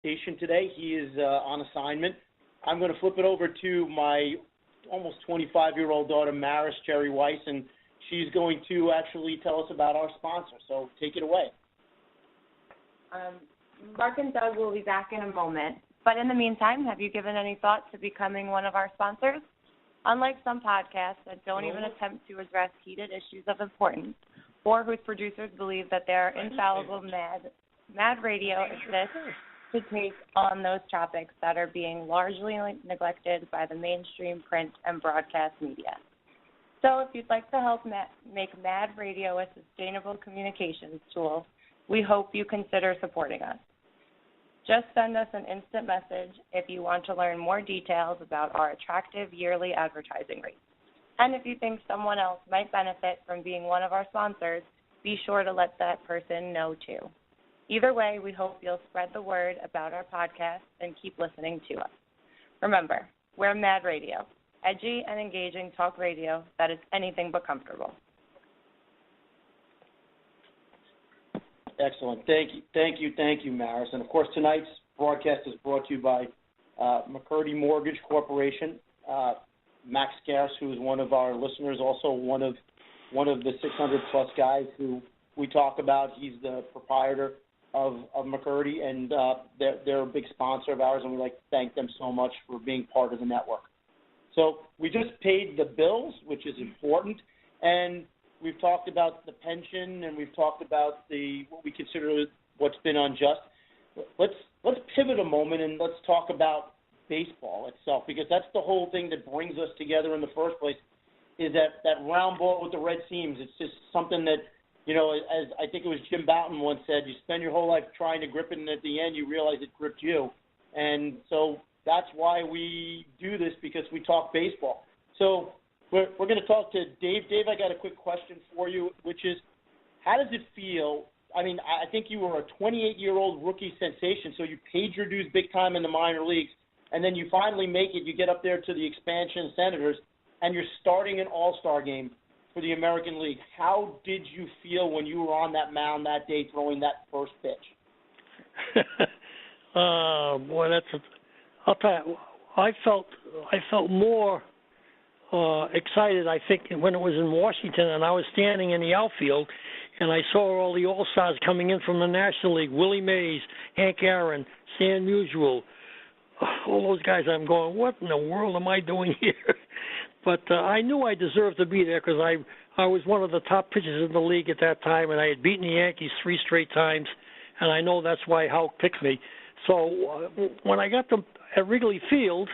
station today. He is on assignment. I'm going to flip it over to my almost 25-year-old daughter, Maris Cherry Weiss, and she's going to actually tell us about our sponsor. So take it away. Mark and Doug will be back in a moment. But in the meantime, have you given any thought to becoming one of our sponsors? Unlike some podcasts that don't even attempt to address heated issues of importance, or whose producers believe that they are infallible, Mad Radio exists to take on those topics that are being largely neglected by the mainstream print and broadcast media. So if you'd like to help make Mad Radio a sustainable communications tool, we hope you consider supporting us. Just send us an instant message if you want to learn more details about our attractive yearly advertising rates. And if you think someone else might benefit from being one of our sponsors, be sure to let that person know too. Either way, we hope you'll spread the word about our podcast and keep listening to us. Remember, we're Mad Radio, edgy and engaging talk radio that is anything but comfortable. Excellent. Thank you, Maris. And, of course, tonight's broadcast is brought to you by McCurdy Mortgage Corporation. Max Scarce, who is one of our listeners, also one of the 600-plus guys who we talk about. He's the proprietor of McCurdy, and they're a big sponsor of ours, and we'd like to thank them so much for being part of the network. So we just paid the bills, which is important, and we've talked about the pension, and we've talked about what we consider what's been unjust. Let's pivot a moment and let's talk about baseball itself, because that's the whole thing that brings us together in the first place, is that round ball with the red seams. It's just something that, as I think it was Jim Bouton once said, you spend your whole life trying to grip it, and at the end you realize it gripped you. And so that's why we do this, because we talk baseball. So we're going to talk to Dave. Dave, I got a quick question for you, which is, how does it feel? I mean, I think you were a 28-year-old rookie sensation, so you paid your dues big time in the minor leagues, and then you finally make it. You get up there to the expansion Senators, and you're starting an all-star game for the American League. How did you feel when you were on that mound that day throwing that first pitch? Boy, I'll tell you, I felt more excited, I think, when it was in Washington, and I was standing in the outfield, and I saw all the All-Stars coming in from the National League, Willie Mays, Hank Aaron, Stan Musial, all those guys. I'm going, what in the world am I doing here? But I knew I deserved to be there, because I was one of the top pitchers in the league at that time, and I had beaten the Yankees 3 straight times, and I know that's why Houck picked me. So when I got at Wrigley Field,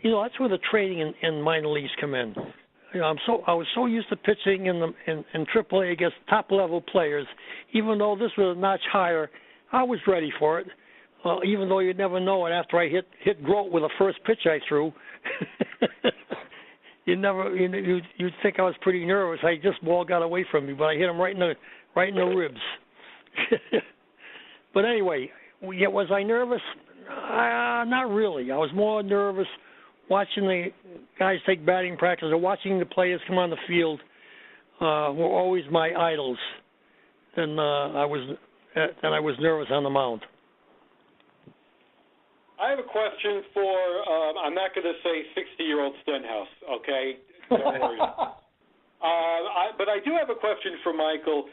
that's where the training in minor leagues come in. I was so used to pitching in AAA against top level players. Even though this was a notch higher, I was ready for it. Even though you'd never know it after I hit Grote with the first pitch I threw. You'd think I was pretty nervous. This ball got away from me, but I hit him right in the ribs. But anyway, was I nervous? Not really. I was more nervous watching the guys take batting practice or watching the players come on the field. Were always my idols. Than I was nervous on the mound. I have a question for, I'm not going to say 60-year-old Stenhouse, okay? Don't worry. But I do have a question for Michael.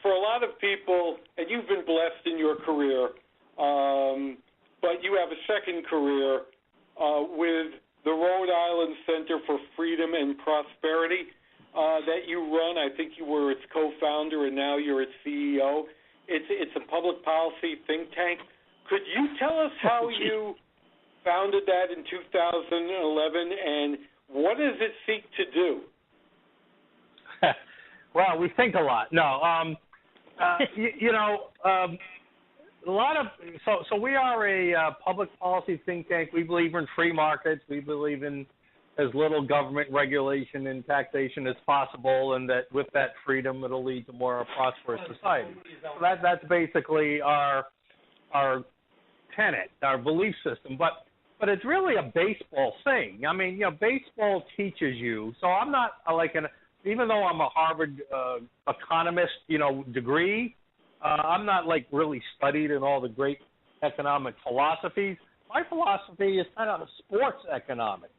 For a lot of people, and you've been blessed in your career, but you have a second career with the Rhode Island Center for Freedom and Prosperity that you run. I think you were its co-founder, and now you're its CEO. It's a public policy think tank. Could you tell us how you founded that in 2011, and what does it seek to do? Well, we think a lot. No, a lot of so we are a public policy think tank. We believe in free markets. We believe in as little government regulation and taxation as possible, and that with that freedom, it'll lead to more prosperous society. So that's basically our tenet, our belief system. But it's really a baseball thing. I mean, baseball teaches you. So I'm not even though I'm a Harvard economist, degree, I'm not like really studied in all the great economic philosophies. My philosophy is kind of sports economics.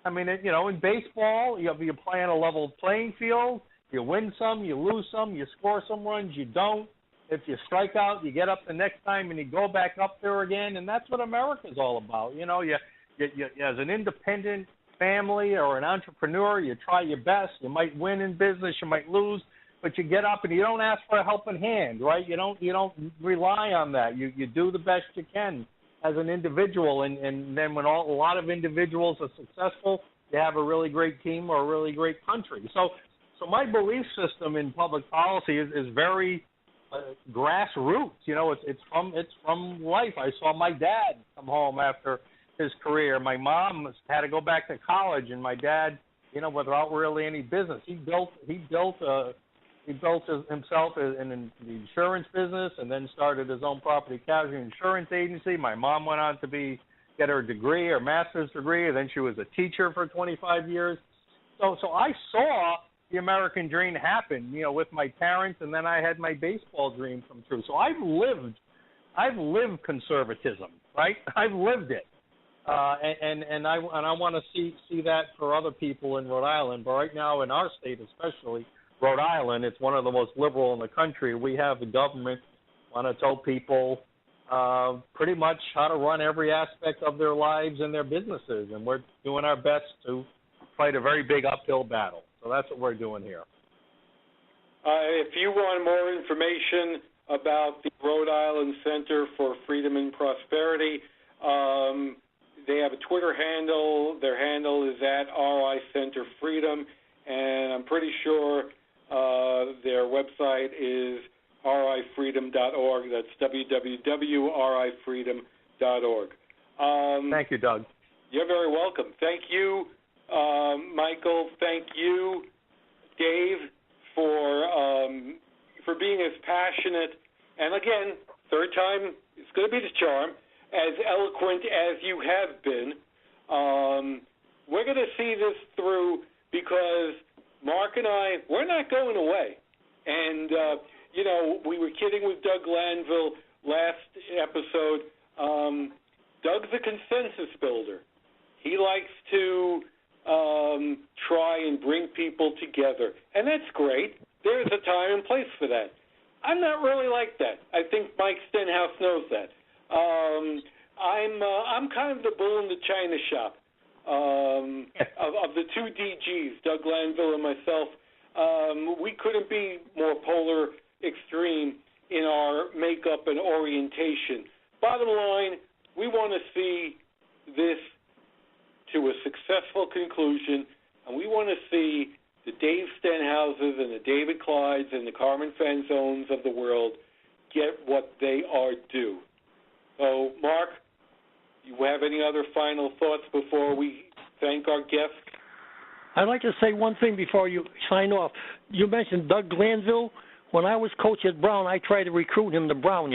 I mean, in baseball, you play on a level playing field. You win some, you lose some, you score some runs, you don't. If you strike out, you get up the next time and you go back up there again, and that's what America's all about. You as an independent family or an entrepreneur, you try your best. You might win in business, you might lose, but you get up and you don't ask for a helping hand, right? You don't rely on that. You do the best you can as an individual, and then when a lot of individuals are successful, you have a really great team or a really great country. So my belief system in public policy is very grassroots. It's from life. I saw my dad come home after his career. My mom had to go back to college, and my dad, without really any business, he built himself in the insurance business, and then started his own property casualty insurance agency. My mom went on to get her degree, her master's degree, and then she was a teacher for 25 years. So I saw the American dream happen, with my parents, and then I had my baseball dream come true. So I've lived conservatism, right? I've lived it, and I want to see that for other people in Rhode Island. But right now, in our state, especially Rhode Island, it's one of the most liberal in the country. We have the government want to tell people pretty much how to run every aspect of their lives and their businesses, and we're doing our best to fight a very big uphill battle. So that's what we're doing here. If you want more information about the Rhode Island Center for Freedom and Prosperity, they have a Twitter handle. Their handle is @RI Center Freedom, and I'm pretty sure their website is rifreedom.org. That's www.rifreedom.org. Thank you, Doug. You're very welcome. Thank you, Michael. Thank you, Dave, for being as passionate, and again, third time it's going to be the charm, as eloquent as you have been. We're going to see this through because Mark and I, we're not going away. And, we were kidding with Doug Glanville last episode. Doug's a consensus builder. He likes to try and bring people together, and that's great. There's a time and place for that. I'm not really like that. I think Mike Stenhouse knows that. I'm kind of the bull in the china shop of the two DGs, Doug Glanville and myself. We couldn't be more polar extreme in our makeup and orientation. Bottom line, we want to see this to a successful conclusion, and we want to see the Dave Stenhouses and the David Clydes and the Carmen Fanzones of the world get what they are due. So, Mark, you have any other final thoughts before we thank our guests? I'd like to say one thing before you sign off. You mentioned Doug Glanville. When I was coach at Brown, I tried to recruit him to Brown,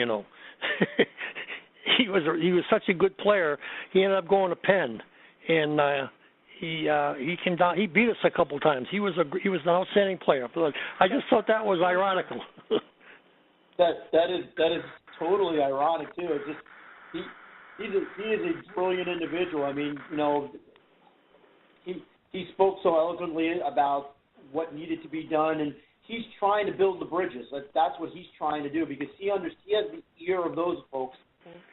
He was such a good player. He ended up going to Penn, and he came down. He beat us a couple times. He was an outstanding player. I just thought that was ironical. That is totally ironic too. It's just he is a brilliant individual. I mean, he spoke so eloquently about what needed to be done, and he's trying to build the bridges. That's what he's trying to do, because he has the ear of those folks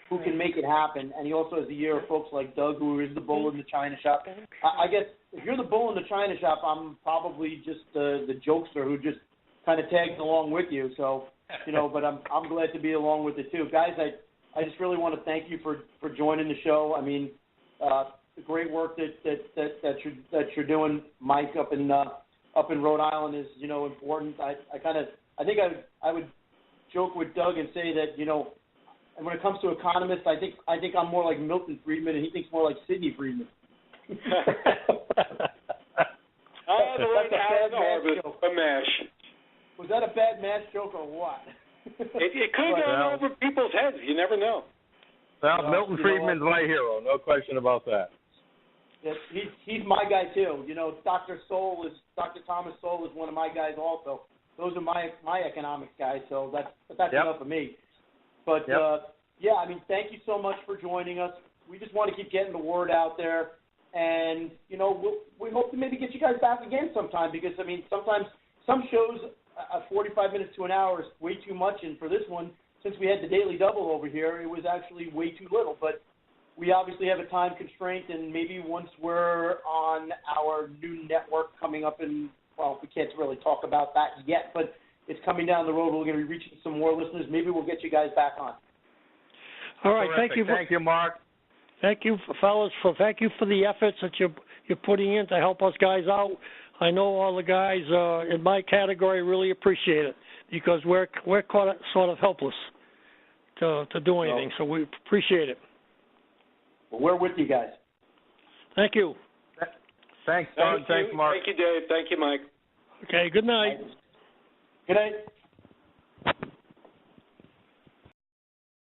who can make it happen, and he also has the ear of folks like Doug, who is the bull in the china shop. I guess if you're the bull in the china shop, I'm probably just the jokester who just kind of tags along with you. So, but I'm glad to be along with it too, guys. I just really want to thank you for joining the show. I mean, the great work that you're doing, Mike, up in Rhode Island is important. I think I would joke with Doug and say that and when it comes to economists, I think I'm more like Milton Friedman, and he thinks more like Sidney Friedman. Was that a bad mash joke or what? It could have gone over people's heads. You never know. Well, Milton Friedman's my hero, no question about that. Yes, he's my guy too. Dr. Thomas Sowell is one of my guys also. those are my economics guys. So that's Yep. enough of me. But Yep. yeah, I mean, thank you so much for joining us. We just want to keep getting the word out there, and you know, we hope to maybe get you guys back again sometime, because I mean, sometimes some shows 45 minutes to an hour is way too much, and for this one, since we had the Daily Double over here, it was actually way too little. But we obviously have a time constraint, and maybe once we're on our new network coming up in, well, we can't really talk about that yet, but it's coming down the road. We're going to be reaching some more listeners. Maybe we'll get you guys back on. All right, Terrific. Thank you, Mark. Thank you, fellas. Thank you for the efforts that you're putting in to help us guys out. I know all the guys in my category really appreciate it, because we're sort of helpless to do anything. So we appreciate it. Well, we're with you guys. Thank you. Thanks, Don. Thanks, Mark. Thank you, Dave. Thank you, Mike. Okay. Good night. Good night.